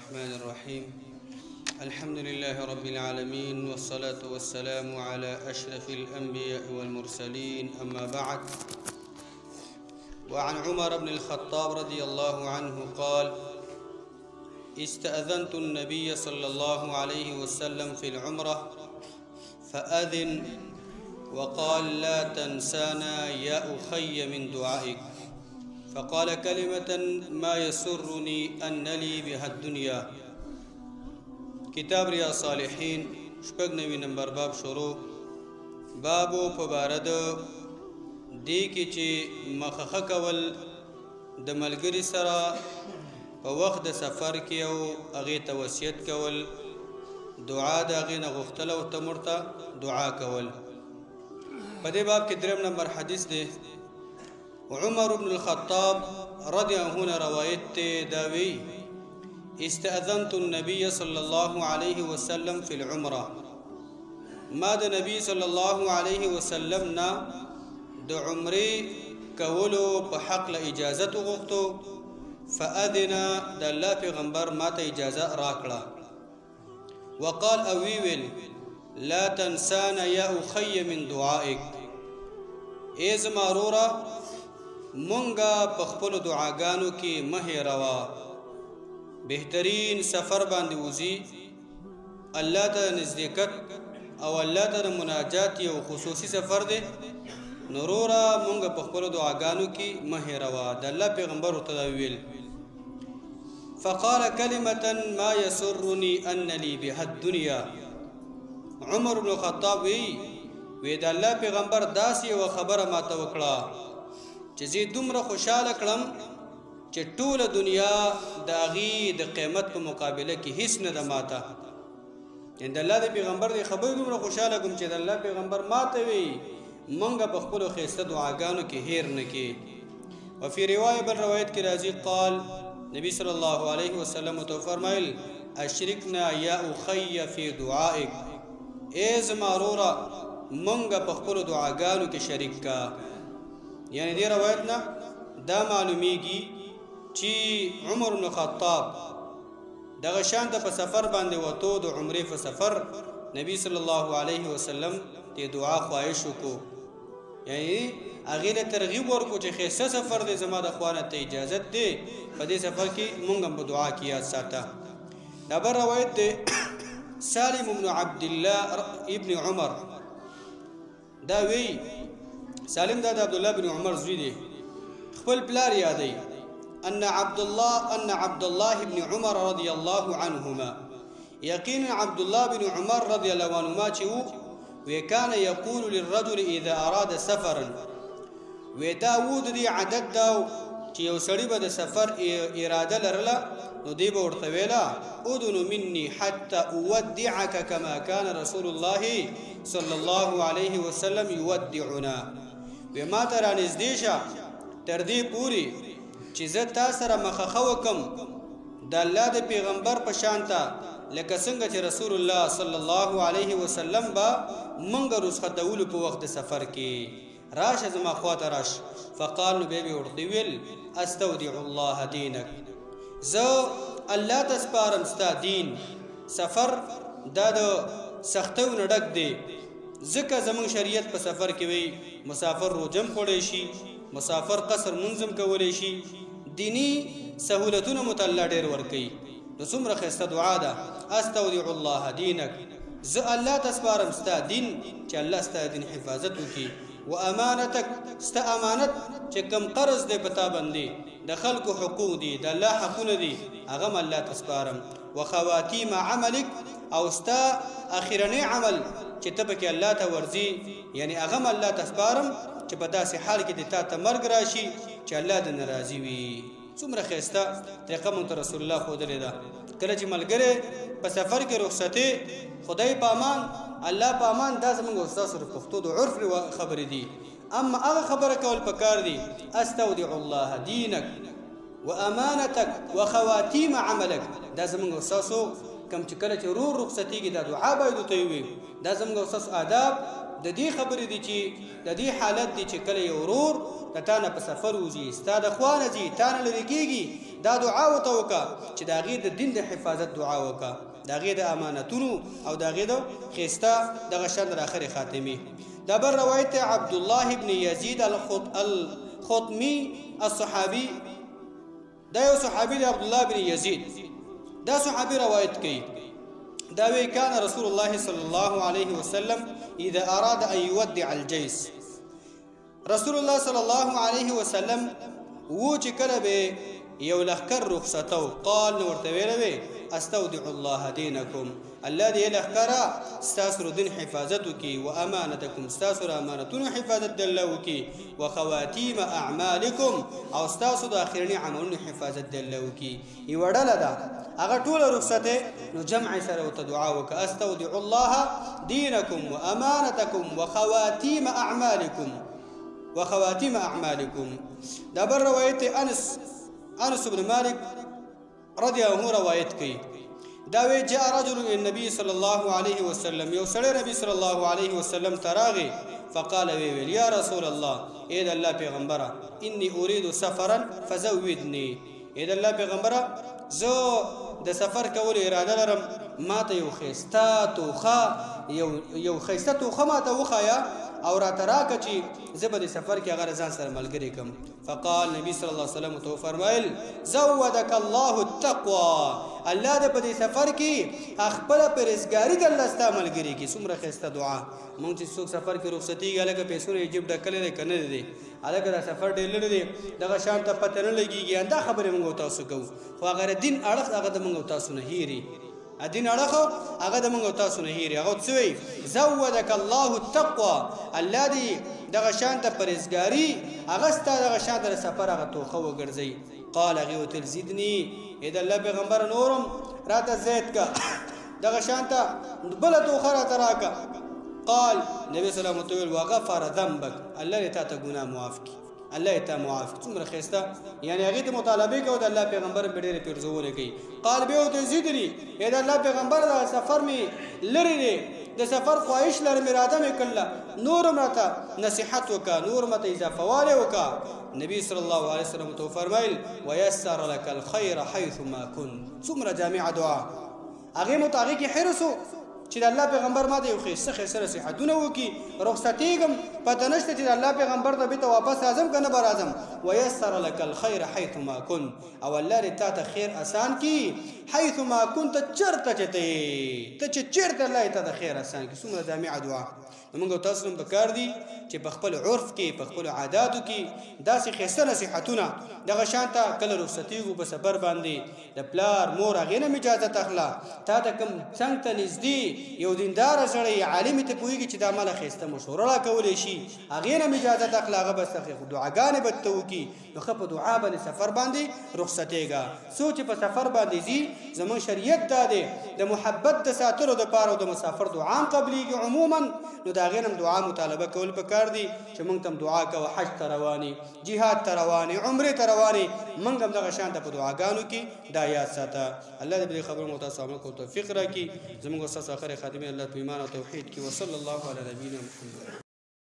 الرحمن الرحيم. الحمد لله رب العالمين، والصلاة والسلام على أشرف الأنبياء والمرسلين، أما بعد. وعن عمر بن الخطاب رضي الله عنه قال: استأذنت النبي صلى الله عليه وسلم في العمرة فأذن وقال: لا تنسانا يا أخي من دعائك. فقال كلمة ما يسرني أن لي بها الدنيا. کتاب ریا صالحین شپږ نوي نمبر باب شروع. بابو په باره د دې کې چې مخخه کول د ملګري سره په وخت د سفر کې او هغې ته وصیت کول، دعا د هغې نه غوښتل او ته ورته دعا کول. په دې باب کې دریم نمبر حدیث دی. عمر بن الخطاب رضی الله عنه روایت ته داوی: استأذنت النبي صلى الله عليه وسلم في العمرة. ما د نبی صلی الله علیه وسلم نا د عمرې کولو په حق له اجازت وغوښتو. فأذن د الله پیغمبر ما ته اجازه راکړه. وقال او ویل: لا تنسانا يا اخي من دعائك. ای زما وروره مونږه په خپلو دعاګانو کې مه هېروه. بهترین سفر باندې وځي، الله ته نزدېکت او الله ته د مناجات یو خصوصي سفر دی. نو وروره مونږ په خپلو دعاګانو کې مه هېروه. د الله پیغمبر ورته دا ویل. فقال كلمة ما يسرني أن لي بها الدنيا. عمر بن الخطاب وی د الله پیغمبر داسې یوه خبره ماته وکړه چې زه دومره خوشحاله کړم چې ټوله دنیا د هغې د قیمت په مقابله کې هیڅ نه ده ماته. یعنې د الله د پیغمبر د خبرې دومره خوشحاله کوم چې د الله پیغمبر ماته وی مونږ په خپلو ښایسته دعاګانو کې هیر نه کې. وفي روایه بل روایت کې راځي قال نبی صلی الله علیه وسلم ته فرمایل: اشرکنا یا اخی فی دعائک. ای زما وروره مونږ په خپلو دعاګانو کې شریک کا. یعنی دې روایت نه دا معلومیږي چې عمر بن خطاب دغه شان ته په سفر باندې وتو، د عمرې په سفر نبی صلی الله علیه وسلم ته دعا خواهش وکړو. یعنی هغې له ترغیب ورکړو چې ښایسته سفر دی، زما د خوا نه ته اجازت دی په دې سفر کې مونږ هم په دعا کې یاد ساته. دا بل روایت دی سالم بن عبدالله ابن عمر دا وی. سالم دا د عبدالله بن عمر زوی دی. خپل پلار یادی ان عبد الله بن عمر رضی الله عنهما. یقینا عبد الله بن عمر رضی الله عنهما چې وکان یقول للرجل اذا اراد سفرا. دا و د دې عادت دا چې یو سړی به د سفر اراده لرله نو دی به ورته ویله: اذن مني حتى اودعك كما كان رسول الله صلى الله عليه وسلم يودعنا. ما ته رانږدې شه تر دې پورې چې زه تا سره مخخه وکم د الله د پیغمبر په شان ته، لکه څنګه چې رسول الله صلی الله علیه وسلم به مونږ رخصتولو په وخت د سفر کې راشه زما خواته راشه. فقال نو بیا ورته ویل: استودع الله دینک. زه الله ته سپارم ستا دین. سفر دا د سختیو نه ډک دی، ځکه زمونږ شریعت په سفر کې وی مسافر روجم خوړی شي، مسافر قصر منظم کولی شي، دینی سهولتونه متله ډېر ورکوي. نو څومره ښایسته دعا ده: استودع الله دینک. زه الله ته سپارم ستا دین چې الله ستا دین حفاظت وکړي. و امانتک، ستا امانت چې کم قرض دی په تا باندې، د خلکو حقوق دي، د الله حقونه دي، هغه م الله ته سپارم. و خواتیم عملک، او ستا اخرنی عمل چې ته پکې الله ته ورځي، یعنی هغه م الله ته سپارم چې په داسې حال کې د تا ته مرګ راشي چې الله د ناراضي وي. څومره ښایسته طریقه مونږ ته رسول الله ښودلې ده. کله چې ملګری په سفر کې رخصتې، خدای په امان الله په امان، دا زموږ او ستاسو د پښتو د عرف خبرې دي. اما هغه خبره کول پکار دي: استودع الله دینک و امانتک و خواتیم عملک. دا زموږ او ستاسو کم چې کله چې ورور رخصتېږي دا دعا باید ورته ووي. دا زموږ او ستاسو آداب د دې خبرې دي چې د دې حالت دی چې کله یو ورور د تا نه په سفر وځي ستا د خوا نه ځي تا نه لرې کېږي دا دعا ورته وکړه چې د هغې د دین د حفاظت دعا وکړه د هغې د امانتونو او د هغې د ښایسته دغه شان د آخرې خاتمې دا بل روایت دی عبدالله ابن یزید الخطمی الصحابي دا یو صحابي دی عبدالله ابن یزید دا صحابي روایت کوي دا وی کان رسول الله صلی الله علیه وسلم اذا اراد ان يودع الجيش رسول الله صلی الله علیه وسلم و چې کله به یو لښکر رخصتو قال نو ورته ویلی استودع الله دینکم الله دې لښکره ستاسو دین حفاظت وکړي و امانتکم ستاسو امانتونو حفاظت د الله وکړي و خواتیم اعمالکم او ستاسو د اخرني عملونو حفاظت د الله وکړي یوه ډله ده هغه ټوله رخصتې نو جمع سره ورته دعا وکړه استودع الله دینکم و امانتکم و خواتیم اعمالکم دا بل روایت انس بن مالک رضی الله عنه روایت کوي دا وی جاء رجل النبي صلى الله عليه وسلم یو سړی نبی صلی الله علیه وسلم ته راغی فقال ویل یا رسول الله ای د الله پیغمبره انی اريد سفرا فزودني ای د الله پیغمبره زه د سفر کولو اراده لرم ما ته یو ښایسته توخه ما ته وښایه او راته راکړه چې زه به د سفر کې هغه ځان سره ملګری کړم فقال نبی صلی الله علیه وسلم ته وفرمایل زودک الله التقوى الله دې په دې سفر کې خپله پرهیزګاري د الله ستا ملګري کړي څومره ښایسته دعا موږ چې څوک سفر کې رخصتېږي هلکه پیسو نه یې جیب ډکلی دی که نه دی هلکه دا سفر ډېر لرې دی دغه شان ته پته نه لګېږي دا خبرې موږ او تاسو کوو خو هغه دین اړخ هغه د موږ او تاسو نه هېري دین اړخ هغه د موږ او تاسو نه هېري هغه څه وایي زودک الله التقوى الله دې دغه شان ته پرهیزګاري هغه ستا دغه شان د سفر هغه توخه وګرځوي قال هغې وتل زدني ای د الله پیغمبر نورم راته زید که دغه شان ته بله توخه راته راکه قال نبی صلی الله علیه وسلم وغفر ذنبک الله دې تا ته ګناه معاف کړي الله یې تا معاف کړي څومره ښایسته یعنې هغې ته مطالبې کوي د الله پیغمبر مې ډېرې پیرزونې کوي قال بیا ورته زدني ای د الله پیغمبر دغه سفر مې لرې دی د سفر خواهش لرم اراده مې کړله نورم راته نصیحت وکړه نورم راته اضافه والی وکړه نبی صلی الله علیه وسلم ته وفرمیل ویسر لک الخیر حیث ما کن څومره جامعه دعا هغې مو ته هغې کې حرص و چې د الله پیغمبر ما ته یو ښایسته نصیحتونه وکړي رخصتېږم پته نشته چې د الله پیغمبر ته بېرته واپس راځم که نه به راځم ویسر لک الخیر حیث ما کن او الله دې تا ته خیر اسان کړي حیث ما کن ته چېرته چې ته چې چېرته الله یې تا ته خیر اسان کړي څومره جامعه دعا نو موږ او تاسو هم پکار دي چې په خپل عرف کې په خپلو عاداتو کې داسې ښایسته نصیحتونه دغه شان ته کله رخصتېږو په سفر باندې د پلار مور هغې نه م اجازت اخله تا ته کوم څنګ ته نږدې یو دینداره سړی عالم ته پوهېږي چې دا ماله ښایسته مشوره راکولی شي هغې نه م اجازت اخله هغه به دعاګانې به ته وکړي نو ښه په دعا باندې سفر باندې رخصتېږه څوک چې په سفر باندې ځي زموږ شریعت دا دی د محبت د ساتلو دپاره او د مسافر دعا هم قبلېږي عموما نو د هغې نه هم دعا مطالبه کول پکار دي چې موږ ته هم دعا کوه حج ته روانې جهاد ته روانې عمرې ته روانې موږ هم دغه شان ته په دعاګانو کې دا یاد ساته الله دې په دې خبرو مو تاسو عمل کولو توفیق راکړي زموږ او ستاسو اخرې خاتمې الله په ایمان او توحید کې وصلی الله علی نبینا محمد